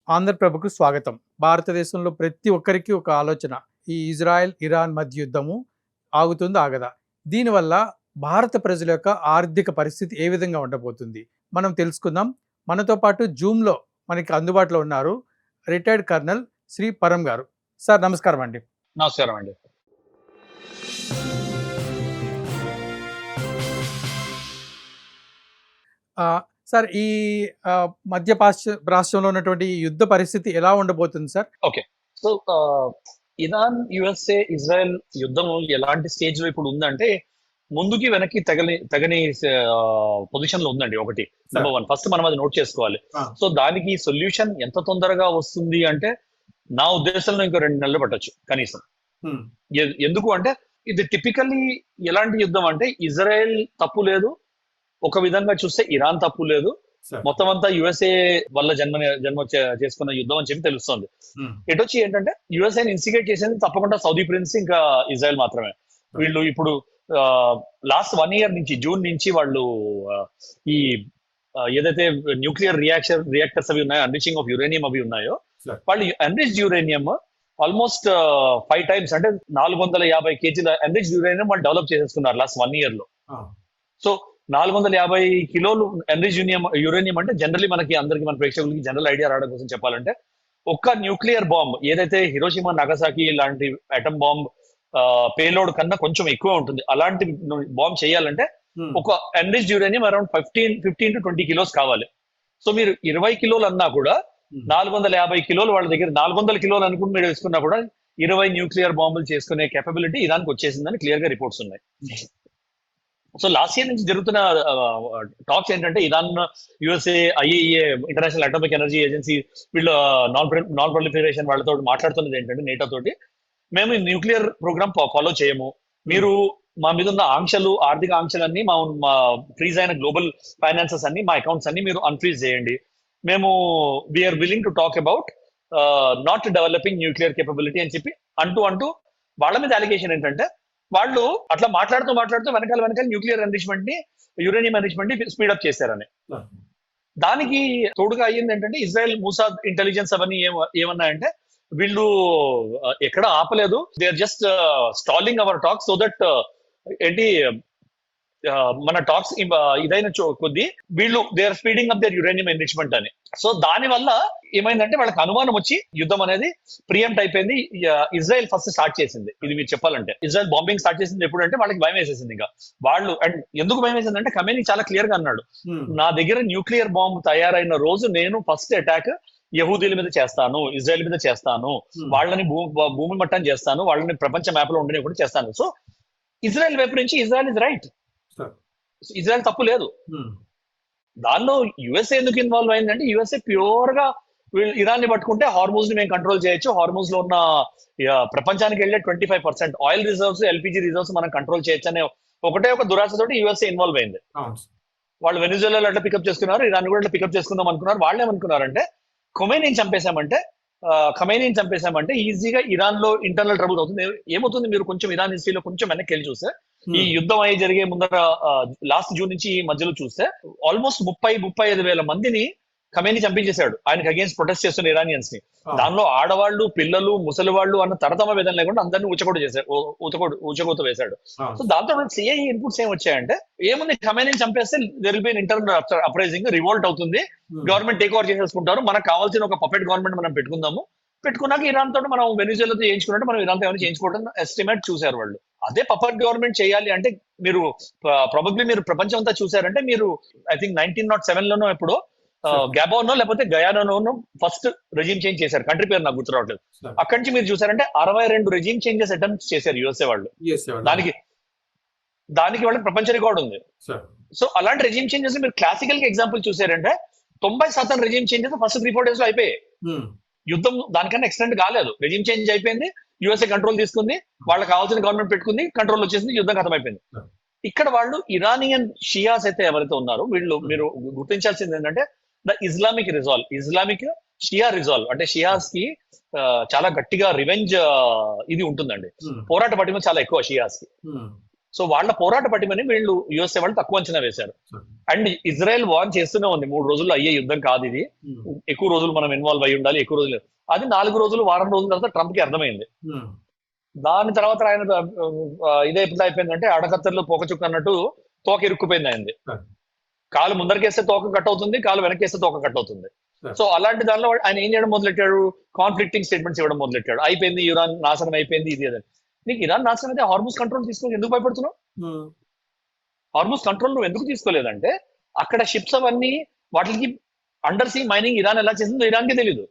ఆంధ్రప్రభకు స్వాగతం. భారతదేశంలో ప్రతి ఒక్కరికి ఒక ఆలోచన. ఈ ఇజ్రాయెల్, ఇరాన్ మధ్య యుద్ధము ఆగుతుందా? ఆగదా? దీనివల్ల భారత ప్రజల యొక్క ఆర్థిక పరిస్థితి ఏ విధంగా ఉండబోతుంది? మనం తెలుసుకుందాం. మనతో పాటు జూమ్‌లో మనకి అందుబాటులో ఉన్నారు. రిటైర్డ్ కర్నల్ శ్రీ పరం గారు. సార్ నమస్కారం అండి. నమస్కారం అండి. ఆహ్, సార్ ఈ మధ్య రాష్ట్రంలో ఉన్నటువంటి ఈ యుద్ధ పరిస్థితి ఎలా ఉండబోతుంది sir? Okay. So, Iran, USA, Israel యుద్ధం ఎలాంటి స్టేజ్‌లో ఇప్పుడు ఉందంటే, ముందుకి వెనక్కి తగని పొజిషన్‌లో ఉందండి ఒకటి. నంబర్ 1 ఫస్ట్ మనం అది నోట్ చేసుకోవాలి. ఆ! సో, దానికి సొల్యూషన్ ఎంత తొందరగా వస్తుంది అంటే, నా ఉద్దేశంలో ఇంకో 2 నెలలు పట్టొచ్చు కనీసం. హ్మ్. ఎందుకు అంటే, ఇది టిపికల్లీ ఎలాంటి యుద్ధం అంటే, ఇజ్రాయెల్ తప్పు లేదు. ఒక విధంగా చూస్తే ఇరాన్ తప్పు లేదు. సార్. మొత్తం అంతా యుఎస్ఏ వల్ల చేసుకున్న యుద్ధం అని చెప్పి తెలుస్తోంది. హ్మ్. ఎటొచ్చి ఏంటంటే యుఎస్ఏని ఇన్సిగేట్ చేసేది తప్పకుండా సౌదీ ప్రిన్స్ ఇంకా ఇజ్రాయెల్ మాత్రమే. వీళ్ళు ఇప్పుడు లాస్ట్ 1 ఇయర్ నుంచి జూన్ నుంచి వాళ్ళు ఈ ఏదైతే న్యూక్లియర్ రియాక్టర్స్ అవి ఉన్నాయో, అన్రిచింగ్ ఆఫ్ యురేనియం అవి ఉన్నాయో, సార్. వాళ్ళు అన్రిచ్డ్ యురేనియం ఆల్మోస్ట్ 5 టైమ్స్ అంటే 450 కేజీల అన్రిచ్డ్ యురేనియం వాళ్ళు డెవలప్ చేసేసుకున్నారు లాస్ట్ 1 ఇయర్ లో. ఆ! సో 450 కిలోలు ఎన్రిచ్ యురేనియం అంటే జనరల్లీ అందరికి మన ప్రేక్షకులకి జనరల్ ఐడియా రావడం కోసం చెప్పాలంటే, ఒక్క న్యూక్లియర్ బాంబ్ ఏదైతే హిరోషిమా నాగసాకి లాంటి అటమ్ బాంబ్ పేలోడ్ కన్నా కొంచెం ఎక్కువ ఉంటుంది. అలాంటి బాంబ్ చేయాలంటే హ్మ్. ఒక enrich uranium around 15 to 20 kilos కావాలి. సో మీరు 20 కిలోలు అన్నా కూడా 450 కిలోలు వాళ్ళ దగ్గర 400 కిలోలు అనుకుని మీరు వేసుకున్నా కూడా 20 న్యూక్లియర్ బాంబులు చేసుకునే కేపబిలిటీ ఇరాన్కి వచ్చేసిందని క్లియర్ గా రిపోర్ట్స్ ఉన్నాయి. సో లాస్ట్ ఇయర్ నుంచి జరుగుతున్న టాక్స్ ఏంటంటే, Iran, USA, IAEA, international atomic energy agency, వీళ్ళు నాన్ ప్రొలిఫరేషన్ వాళ్ళతో మాట్లాడుతున్నది ఏంటంటే, నేటో తోటి, మేము న్యూక్లియర్ ప్రోగ్రామ్ ఫాలో చేయము. మీరు మా మీద ఉన్న ఆంక్షలు, ఆర్థిక ఆంక్షలన్నీ మా ఫ్రీజ్ అయిన గ్లోబల్ ఫైనాన్సెస్ అన్ని, మా అకౌంట్స్ అన్ని మీరు అన్ఫ్రీజ్ చేయండి. మేము we are willing to talk about not developing nuclear capability అని చెప్పి అంటూ వాళ్ళ మీద అలిగేషన్ ఏంటంటే, వాళ్ళు అట్లా మాట్లాడుతూ వెనకాల న్యూక్లియర్ ఎన్రిచ్మెంట్ ని, యురేనియం ఎన్రిచ్మెంట్ ని స్పీడప్ చేశారని. దానికి తోడుగా అయ్యింది ఏంటంటే, ఇజ్రాయెల్ మూసాద్ ఇంటెలిజెన్స్ అవన్నీ ఏమన్నాయంటే, వీళ్ళు ఎక్కడ ఆపలేదు, they are just stalling our talk so that ఏంటి మన టాక్స్ ఇదైన కొద్దీ వీళ్ళు they are speeding up their uranium enrichment అని. సో దాని వల్ల ఏమైందంటే, వాళ్ళకి అనుమానం వచ్చి యుద్ధం అనేది ప్రియంప్ట్ అయిపోయింది. ఇజ్రాయెల్ ఫస్ట్ స్టార్ట్ చేసింది. ఇది మీరు చెప్పాలంటే, ఇజ్రాయెల్ బాంబింగ్ స్టార్ట్ చేసింది ఎప్పుడు అంటే, వాళ్ళకి భయం వేసేసింది. ఇంకా వాళ్ళు అండ్ ఎందుకు భయం వేసిందంటే, ఖమేనీ చాలా క్లియర్ గా అన్నాడు, నా దగ్గర న్యూక్లియర్ బాంబ్ తయారైన రోజు నేను ఫస్ట్ అటాక్ యహూదీల మీద చేస్తాను, ఇజ్రాయెల్ మీద చేస్తాను, వాళ్ళని భూమి మట్టం చేస్తాను, వాళ్ళని ప్రపంచ మ్యాప్ లో ఉండని కూడా చేస్తాను. సో ఇజ్రాయెల్ వైపు నుంచి ఇజ్రాయెల్ ఇస్ రైట్, ఇజ్రాయెల్ తప్పు లేదు. దానిలో యుఎస్ఏ ఎందుకు ఇన్వాల్వ్ అయిందంటే, యుఎస్ఏ ప్యూర్ గా ఇరాన్ ని పట్టుకుంటే హార్మూజ్ ని మేము కంట్రోల్ చేయొచ్చు, హార్మూజ్ లో ఉన్న ప్రపంచానికి వెళ్ళే 25% ఆయిల్ రిజర్వ్స్, ఎల్పిజి రిజర్వ్స్ మనం కంట్రోల్ చేయొచ్చు అనే ఒకటే ఒక దురాశతోటి యుఎస్ఏ ఇన్వాల్వ్ అయింది. వాళ్ళు వెనిజులాలో అట్లా పికప్ చేసుకున్నారు, ఇరాన్ కూడా అట్లా పికప్ చేసుకుందాం అనుకున్నారు. వాళ్ళు ఏమనుకున్నారంటే, ఖమేనీని చంపేశామంటే ఈజీగా ఇరాన్ లో ఇంటర్నల్ ట్రబుల్ అవుతుంది. ఏమవుతుంది, మీరు కొంచెం ఇరాన్ హిస్టరీలో కొంచెం వెనక్కి వెళ్ళి చూస్తే, ఈ యుద్ధం అయి జరిగే ముందర లాస్ట్ జూన్ నుంచి ఈ మధ్యలో చూస్తే ఆల్మోస్ట్ 35 వేల మందిని ఖమేనీ చంపించేశాడు, ఆయనకి అగేన్స్ట్ ప్రొటెస్ట్ చేస్తున్న ఇరానియన్స్ ని. దానిలో ఆడవాళ్ళు, పిల్లలు, ముసలి వాళ్ళు అన్న తరతమ వేదన లేకుండా అందరినీ ఊచకోత వేశాడు. సో దాంతో సిఐ ఇన్పుట్స్ ఏం వచ్చాయంటే, ఏముంది, ఖమేనీని చంపేస్తే there will be internal uprising, revolt అవుతుంది, గవర్నమెంట్ టేక్ ఓవర్ చేసేసుకుంటారు, మనకు కావాల్సిన ఒక పపెట్ గవర్నమెంట్ మనం పెట్టుకున్నాక ఇరాన్ తోటి మనం వెనిజులాతో చేయించుకున్నట్టు మనం ఇరాన్ తో ఏమైనా చేయించుకోవడం ఎస్టిమేట్ చూశారు వాళ్ళు. అదే పపెట్ గవర్నమెంట్ చేయాలి అంటే, మీరు ప్రాబబ్లీ మీరు ప్రపంచం అంతా చూసారంటే, మీరు ఐ థింక్ 1907 లోనో ఎప్పుడో గ్యాబోనో లేకపోతే గయానానో ఫస్ట్ రెజిమ్ చేంజ్ చేశారు, కంట్రీ పేరు నాకు గుర్తు రావట్లేదు. అక్కడి నుంచి మీరు చూసారంటే 62 రెజిమ్ చేంజెస్ అటెంప్ట్స్ చేశారు యుఎస్ఏ వాళ్ళు. దానికి వాళ్ళకి ప్రపంచ రికార్డు ఉంది. సో అలాంటి రెజిమ్ చేంజెస్ మీరు క్లాసికల్ గా ఎగ్జాంపుల్ చూసారంటే, 90% రెజిమ్ చేంజెస్ ఫస్ట్ 3-4 days లో అయిపోయాయి. యుద్ధం దానికన్నా ఎక్స్టెండ్ కాలేదు, రెజిమ్ చేంజ్ అయిపోయింది, యుఎస్ఏ కంట్రోల్ తీసుకుంది, వాళ్ళకి కావాల్సిన గవర్నమెంట్ పెట్టుకుంది, కంట్రోల్ వచ్చేసింది, యుద్ధం ఖతమైపోయింది. ఇక్కడ వాళ్ళు ఇరానియన్ షియాస్ అయితే ఎవరైతే ఉన్నారో, వీళ్ళు మీరు గుర్తించాల్సింది ఏంటంటే, ద ఇస్లామిక్ షియా రిజాల్వ్ అంటే, షియాస్ కి చాలా గట్టిగా రివెంజ్ ఇది ఉంటుందండి, పోరాట పటిమ చాలా ఎక్కువ షియాస్ కి. సో వాళ్ళ పోరాట పటిమని వీళ్ళు యుఎస్ఏ వాళ్ళు తక్కువ అంచనా వేశారు. అండ్ ఇజ్రాయెల్ వార్న్ చేస్తూనే ఉంది 3 రోజుల్లో అయ్యే యుద్ధం కాదు ఇది, ఎక్కువ రోజులు మనం ఇన్వాల్వ్ అయ్యి ఉండాలి, ఎక్కువ రోజులు. అది 4 రోజులు వారం రోజుల తర్వాత ట్రంప్ కి అర్థమైంది. దాని తర్వాత ఆయన ఇదే ఎప్పుడు అయిపోయిందంటే అడకత్తర్లు పోకచుక్క అన్నట్టు తోక ఇరుక్కుపోయింది ఆయనది. కాలు ముందరికేస్తే తోక కట్ అవుతుంది, కాలు వెనకేస్తే తోక కట్ అవుతుంది. సో అలాంటి దానిలో ఆయన ఏం చేయడం మొదలెట్టాడు, కాన్ఫ్లిక్టింగ్ స్టేట్మెంట్స్ ఇవ్వడం మొదలెట్టాడు. అయిపోయింది ఇరాన్ నాశనం అయిపోయింది ఇది అదని. నీకు ఇరాన్ నాశనం అయితే హార్మూజ్ కంట్రోల్ తీసుకొని ఎందుకు భయపడుతున్నావు? హార్మూజ్ కంట్రోల్ నువ్వు ఎందుకు తీసుకోలేదంటే అక్కడ షిప్స్ అవన్నీ వాటికి అండర్ సీ మైనింగ్ ఇరాన్ ఎలా చేసిందో ఇరాన్కి తెలీదు.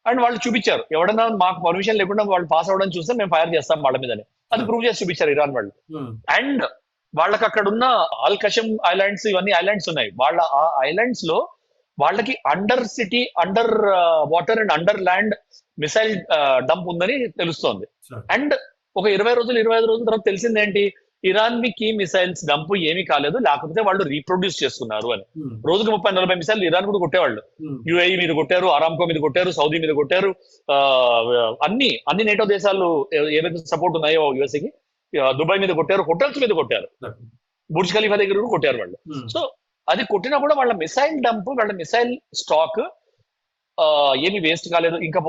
అండ్ వాళ్ళు చూపించారు, ఎవడన్నా మాకు పర్మిషన్ లేకుండా వాళ్ళు పాస్ అవ్వడం చూస్తే మేము ఫైర్ చేస్తాం వాళ్ళ మీదని. అది ప్రూవ్ చేసి చూపించారు ఇరాన్ వాళ్ళు. అండ్ వాళ్ళకి అక్కడ ఉన్న ఆల్ కషం ఐలాండ్స్ ఇవన్నీ ఐలాండ్స్ ఉన్నాయి. వాళ్ళ ఆ ఐలాండ్స్ లో వాళ్ళకి under city, under water and under land missile dump ఉందని తెలుస్తోంది. అండ్ ఒక 20 రోజులు 25 రోజుల తర్వాత తెలిసిందేంటి, ఇరాన్ కి మిసైల్స్ డంప్ ఏమీ కాలేదు, లేకపోతే వాళ్ళు రీప్రొడ్యూస్ చేసుకున్నారు అని. రోజుకు 30-40 మిసైల్ ఇరాన్ కూడా కొట్టేవాళ్ళు. యుఏఈ మీద కొట్టారు, అరామ్కో మీద కొట్టారు, సౌదీ మీద కొట్టారు. అన్ని నేటో దేశాలు ఏవైతే సపోర్ట్ ఉన్నాయో యుఎస్ఏకి, దుబాయ్ మీద కొట్టారు, హోటల్స్ మీద కొట్టారు, బుర్జ్ ఖలీఫా దగ్గర కూడా కొట్టారు వాళ్ళు. సో అది కొట్టినా కూడా వాళ్ళ మిసైల్ డంప్, వాళ్ళ మిసైల్ స్టాక్ ఏమి వేస్ట్ కాలేదు, ఇంకా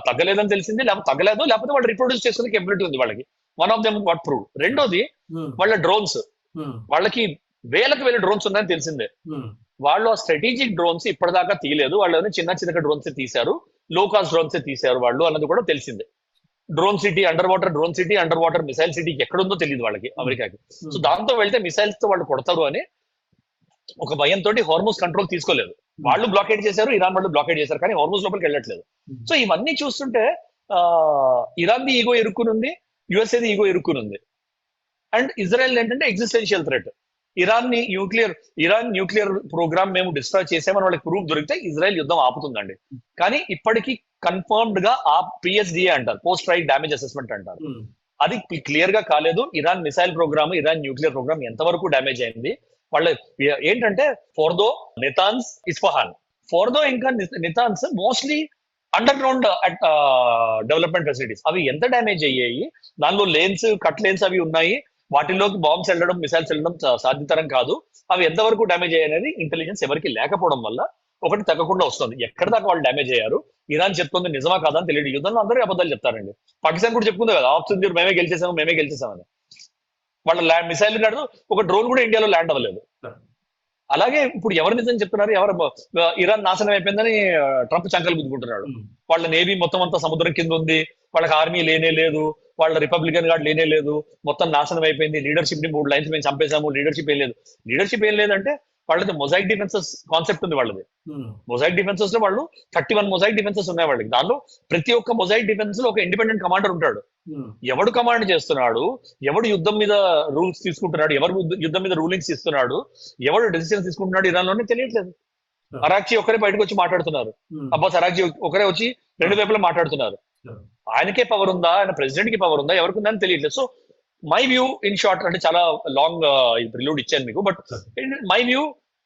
తగ్గలేదని తెలిసింది. లేకపోతే తగ్గలేదు, లేకపోతే వాళ్ళు రిప్రొడ్యూస్ చేసుకునే కెపాసిటీ ఉంది వాళ్ళకి. One of them what prove. రెండోది వాళ్ళ డ్రోన్స్, వాళ్ళకి వేల డ్రోన్స్ ఉన్నాయని తెలిసిందే. వాళ్ళు ఆ స్ట్రాటజిక్ డ్రోన్స్ ఇప్పటిదాకా తీయలేదు, వాళ్ళు చిన్న డ్రోన్స్ తీశారు, లో కాస్ట్ డ్రోన్స్ తీశారు వాళ్ళు అన్నది కూడా తెలిసిందే. Drone city, under water drone city, under water missile city ఎక్కడుందో తెలియదు వాళ్ళకి, అమెరికాకి. సో దాంతో వెళ్తే మిసైల్స్ తో వాళ్ళు కొడతారు అని ఒక భయంతో హార్మూజ్ కంట్రోల్ తీసుకోలేదు. వాళ్ళు బ్లాకేట్ చేశారు, ఇరాన్ వాళ్ళు బ్లాకేట్ చేశారు, కానీ హార్మూజ్ లోపలికి వెళ్ళట్లేదు. సో ఇవన్నీ చూస్తుంటే ఇరాన్ ది ఈగో ఇరుక్కునుంది, యుఎస్ఏది ఈగో ఇరుక్కునుంది. అండ్ ఇజ్రాయెల్ ఏంటంటే existential threat. Iran nuclear program మేము డిస్ట్రాయ్ చేసామని వాళ్ళకి ప్రూఫ్ దొరికితే ఇజ్రాయెల్ యుద్ధం ఆపుతుందండి. కానీ ఇప్పటికీ కన్ఫర్మ్డ్ గా ఆ పిఎస్డిఏ అంటారు, పోస్ట్ స్ట్రైక్ డామేజ్ అసెస్మెంట్ అంటారు, అది క్లియర్ గా కాలేదు. Iran missile program, Iran nuclear program ఎంతవరకు డామేజ్ అయింది, వాళ్ళ ఏంటంటే ఫోర్దో, నెతాన్స్, ఇస్ఫహాన్. ఫోర్దో ఇంకా Natanz mostly underground development facilities. అవి ఎంత డ్యామేజ్ అయ్యాయి, దానిలో కట్ లేన్స్ అవి ఉన్నాయి, వాటిలోకి బాంబ్స్ వెళ్ళడం, మిసైల్స్ వెళ్ళడం సాధ్యతరం కాదు. అవి ఎంతవరకు డ్యామేజ్ అయ్యాయి అనేది ఇంటెలిజెన్స్ ఎవరికి లేకపోవడం వల్ల ఒకటి తగ్గకుండా వస్తుంది. ఎక్కడ దాకా వాళ్ళు డ్యామేజ్ అయ్యారు, ఇరాన్ చెప్తుంది నిజమా కాదా అని తెలియదు. యుద్ధంలో అందరూ అబద్ధాలు చెప్తారండి. పాకిస్తాన్ కూడా చెప్పుకుంది కదా, ఆప్షన్ మేమే గెలిచేసామని. వాళ్ళ మిసైల్ కాదు, ఒక డ్రోన్ కూడా ఇండియాలో ల్యాండ్ అవ్వలేదు. అలాగే ఇప్పుడు ఎవరు నిజం చెప్తున్నారు, ఇరాన్ నాశనం అయిపోయిందని ట్రంప్ చంకలు గుద్దుకుంటున్నాడు. వాళ్ళ నేవీ మొత్తం అంతా సముద్రం కింద ఉంది, వాళ్ళకి ఆర్మీ లేనే లేదు, వాళ్ళ రిపబ్లికన్ గార్డ్ లేనే లేదు, మొత్తం నాశనం అయిపోయింది. లీడర్షిప్ ని 3 లైన్స్ మేము చంపేశాము, లీడర్షిప్ ఏం లేదు. లీడర్షిప్ ఏం లేదంటే వాళ్ళది మొజాయిక్ డిఫెన్సెస్ కాన్సెప్ట్ ఉంది వాళ్ళది. మొజాయిక్ డిఫెన్సెస్ లో వాళ్ళు 31 మొజాయిక్ డిఫెన్సెస్ ఉన్నాయి వాళ్ళకి. దానిలో ప్రతి ఒక్క మొజాయిక్ డిఫెన్స్ లో ఒక ఇండిపెండెంట్ కమాండర్ ఉంటాడు. ఎవడు కమాండ్ చేస్తున్నాడు, ఎవడు యుద్ధం మీద రూల్స్ తీసుకుంటున్నాడు, ఎవరు యుద్ధం మీద రూలింగ్స్ ఇస్తున్నాడు, ఎవడు డెసిషన్స్ తీసుకుంటున్నాడు ఇరాన్లోనే తెలియట్లేదు. అరాక్చి ఒకరే బయటకు వచ్చి మాట్లాడుతున్నారు, అబ్బాస్ అరాక్చి ఒకరే వచ్చి 2 వైపులా మాట్లాడుతున్నారు. ఆయనకే పవర్ ఉందా, ఆయన ప్రెసిడెంట్ కి పవర్ ఉందా, ఎవరికి ఉందని తెలియట్లేదు. So my view in short, అంటే చాలా లాంగ్ ప్రిలూడ్ ఇచ్చాను మీకు, బట్ మై వ్యూ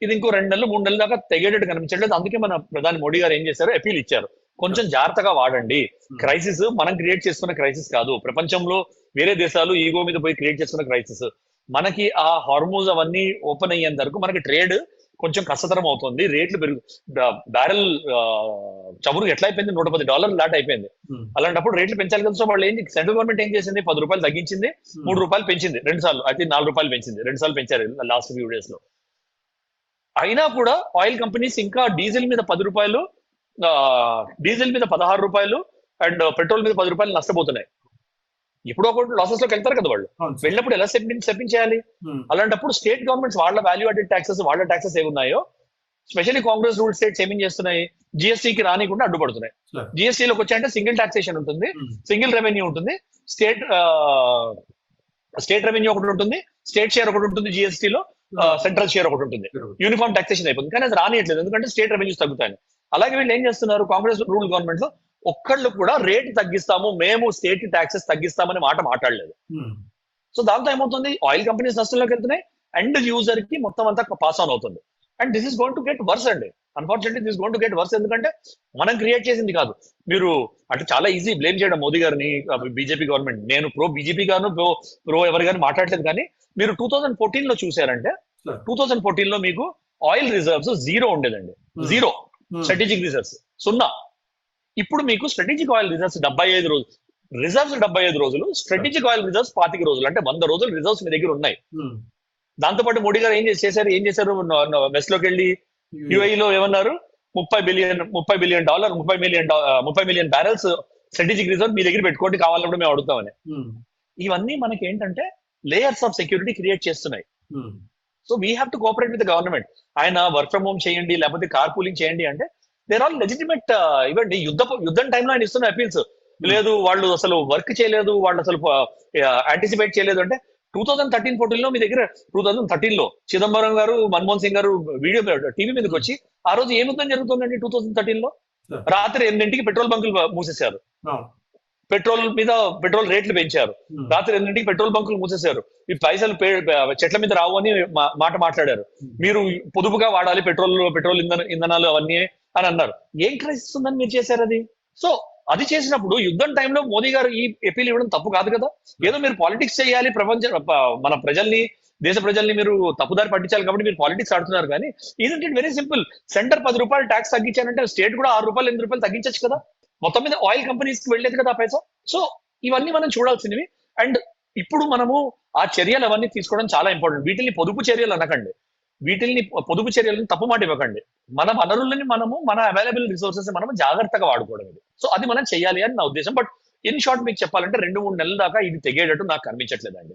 ఇది ఇంకో 2 నెలలు 3 నెలల దాకా తెగేటట్టు కనిపించట్లేదు. అందుకే మన ప్రధాని మోడీ గారు ఏం చేశారు, అపీల్ ఇచ్చారు, కొంచెం జాగ్రత్తగా వాడండి. క్రైసిస్ మనం క్రియేట్ చేసుకున్న క్రైసిస్ కాదు, ప్రపంచంలో వేరే దేశాలు ఈగో మీద పోయి క్రియేట్ చేసుకున్న క్రైసిస్. మనకి ఆ హార్మోజ్ అవన్నీ ఓపెన్ అయ్యేంత వరకు మనకి ట్రేడ్ కొంచెం కష్టతరం అవుతుంది. రేట్లు బ్యారెల్ చమురు ఎట్లా అయిపోయింది, $110 దాటి అయిపోయింది. అలాంటప్పుడు రేట్లు పెంచాలి కదా. సో వాళ్ళు సెంట్రల్ గవర్నమెంట్ ఏం చేసింది, ₹10 తగ్గించింది, ₹3 పెంచింది, 2 సార్లు, అయితే ₹4 పెంచింది, 2 సార్లు పెంచారు లాస్ట్ ఫ్యూ డేస్ లో. అయినా కూడా ఆయిల్ కంపెనీస్ ఇంకా డీజిల్ మీద ₹10, డీజిల్ మీద ₹16 అండ్ పెట్రోల్ మీద ₹10 నష్టపోతున్నాయి. ఇప్పుడు ఒక లాసెస్ లోకి వెళ్తారు కదా వాళ్ళు, వెళ్ళినప్పుడు ఎలా చెప్పించేయాలి? అలాంటప్పుడు స్టేట్ గవర్నమెంట్స్ వాళ్ళ వాల్యూ యాడెడ్ ట్యాక్సెస్, వాళ్ళ ట్యాక్సెస్ ఏమున్నాయో, స్పెషల్లీ కాంగ్రెస్ రూల్ స్టేట్స్ ఏమేం చేస్తున్నాయి, జిఎస్టీకి రానికుండా అడ్డుపడుతున్నాయి. జిఎస్టీలోకి వచ్చాయంటే సింగిల్ టాక్సేషన్ ఉంటుంది, సింగిల్ రెవెన్యూ ఉంటుంది, స్టేట్ రెవెన్యూ ఒకటి ఉంటుంది, స్టేట్ షేర్ ఒకటి ఉంటుంది, జిఎస్టీలో సెంట్రల్ షేర్ ఒకటి ఉంటుంది, యూనిఫామ్ టాక్సేషన్ అయిపోతుంది. కానీ అది రానియట్లేదు, ఎందుకంటే స్టేట్ రెవెన్యూస్ తగ్గుతాయి. అలాగే వీళ్ళు ఏం చేస్తున్నారు, కాంగ్రెస్ రూల్ గవర్నమెంట్ లో ఒక్కళ్ళు కూడా రేట్ తగ్గిస్తాము, మేము స్టేట్ ట్యాక్సెస్ తగ్గిస్తామని మాట్లాడలేదు. సో దాంతో ఏమవుతుంది, ఆయిల్ కంపెనీస్ నష్టంలోకి వెళ్తున్నాయి, అండ్ యూజర్ కి మొత్తం అంతా పాస్ ఆన్ అవుతుంది. And this is going to get worse అండి. Unfortunately this going to get worse. ఎందుకంటే మనం క్రియేట్ చేసింది కాదు. మీరు అంటే చాలా ఈజీ బ్లేమ్ చేయడం మోదీ గారిని, బీజేపీ గవర్నమెంట్. నేను ప్రో బీజేపీ గాను ప్రో ఎవరు కానీ మాట్లాడలేదు. కానీ మీరు 2014 లో చూసారంటే 2014 లో మీకు ఆయిల్ రిజర్వ్స్ జీరో ఉండేదండి. జీరో. Strategic reserves 0. ఇప్పుడు మీకు స్ట్రాటజిక్ ఆయిల్ రిజర్వ్స్ 75 రోజులు, రిజర్వ్స్ 75 రోజులు, స్ట్రాటజిక్ ఆయిల్ రిజర్వ్స్ 25 రోజులు, అంటే 100 రోజులు రిజర్వ్స్ మీ దగ్గర ఉన్నాయి. దాంతోపాటు మోడీ గారు ఏం చేశారు వెస్ట్ లోకి వెళ్ళి యుఏఈలో ఏమన్నారు, 30 మిలియన్ బ్యారెల్స్ స్ట్రాటజిక్ రిజర్వ్ మీ దగ్గర పెట్టుకోండి, కావాలన్నప్పుడు మేము అడుగుతామని. ఇవన్నీ మనకి ఏంటంటే లేయర్స్ ఆఫ్ సెక్యూరిటీ క్రియేట్ చేస్తున్నాయి. So we have to cooperate with the government. ఆయన వర్క్ ఫ్రమ్ హోమ్ చేయండి, లేకపోతే కార్ పూలింగ్ చేయండి అంటే దేర్ ఆల్ లెజిటిమేట్. ఇవ్వండి, యుద్ధం టైంలో ఆయన ఇస్తున్న అపీల్స్. లేదు వాళ్ళు అసలు వర్క్ చేయలేదు, వాళ్ళు అసలు యాంటిసిపేట్ చేయలేదు అంటే 2013-14 లో మీ దగ్గర 2013 లో చిదంబరం గారు, మన్మోహన్ సింగ్ గారు వీడియో టీవీ మీదకి వచ్చి ఆ రోజు ఏ యుద్ధం జరుగుతుందండి 2013 లో? రాత్రి 8ంటికి పెట్రోల్ బంకులు మూసేశారు, పెట్రోల్ రేట్లు పెంచారు, రాత్రి 8ంటికి పెట్రోల్ బంకులు మూసేశారు, ఈ పైసలు చెట్ల మీద రావు అని మాట మాట్లాడారు, మీరు పొదుపుగా వాడాలి పెట్రోల్ ఇంధనాలు అవన్నీ అని అన్నారు. ఏం క్రైసిస్ ఉందని మీరు చేశారు అది? సో అది చేసినప్పుడు యుద్ధం టైంలో మోదీ గారు ఈ అపీల్ ఇవ్వడం తప్పు కాదు కదా. ఏదో మీరు పాలిటిక్స్ చేయాలి, మన ప్రజల్ని, దేశ ప్రజల్ని మీరు తప్పుదారి పట్టించాలి కాబట్టి మీరు పాలిటిక్స్ ఆడుతున్నారు. కానీ ఇట్ వెరీ సింపుల్. సెంటర్ 10 రూపాయలు ట్యాక్స్ తగ్గించానంటే స్టేట్ కూడా 6 రూపాయలు 8 రూపాయలు తగ్గించచ్చు కదా. మొత్తం మీద ఆయిల్ కంపెనీస్ కి వెళ్ళేది కదా ఆ పైసా. సో ఇవన్నీ మనం చూడాల్సినవి. అండ్ ఇప్పుడు మనము ఆ చర్యలు అవన్నీ తీసుకోవడం చాలా ఇంపార్టెంట్. వీటిని పొదుపు చర్యలు అనకండి, పొదుపు చర్యలను తప్పు మాట ఇవ్వకండి. మన వనరులని మన అవైలబుల్ రిసోర్సెస్ మనం జాగ్రత్తగా వాడుకోవడం ఇది. సో అది మనం చెయ్యాలి అని నా ఉద్దేశం. బట్ ఇన్ షార్ట్ మీకు చెప్పాలంటే 2-3 నెలల దాకా ఇది తెగేటట్టు నాకు కనిపించట్లేదండి.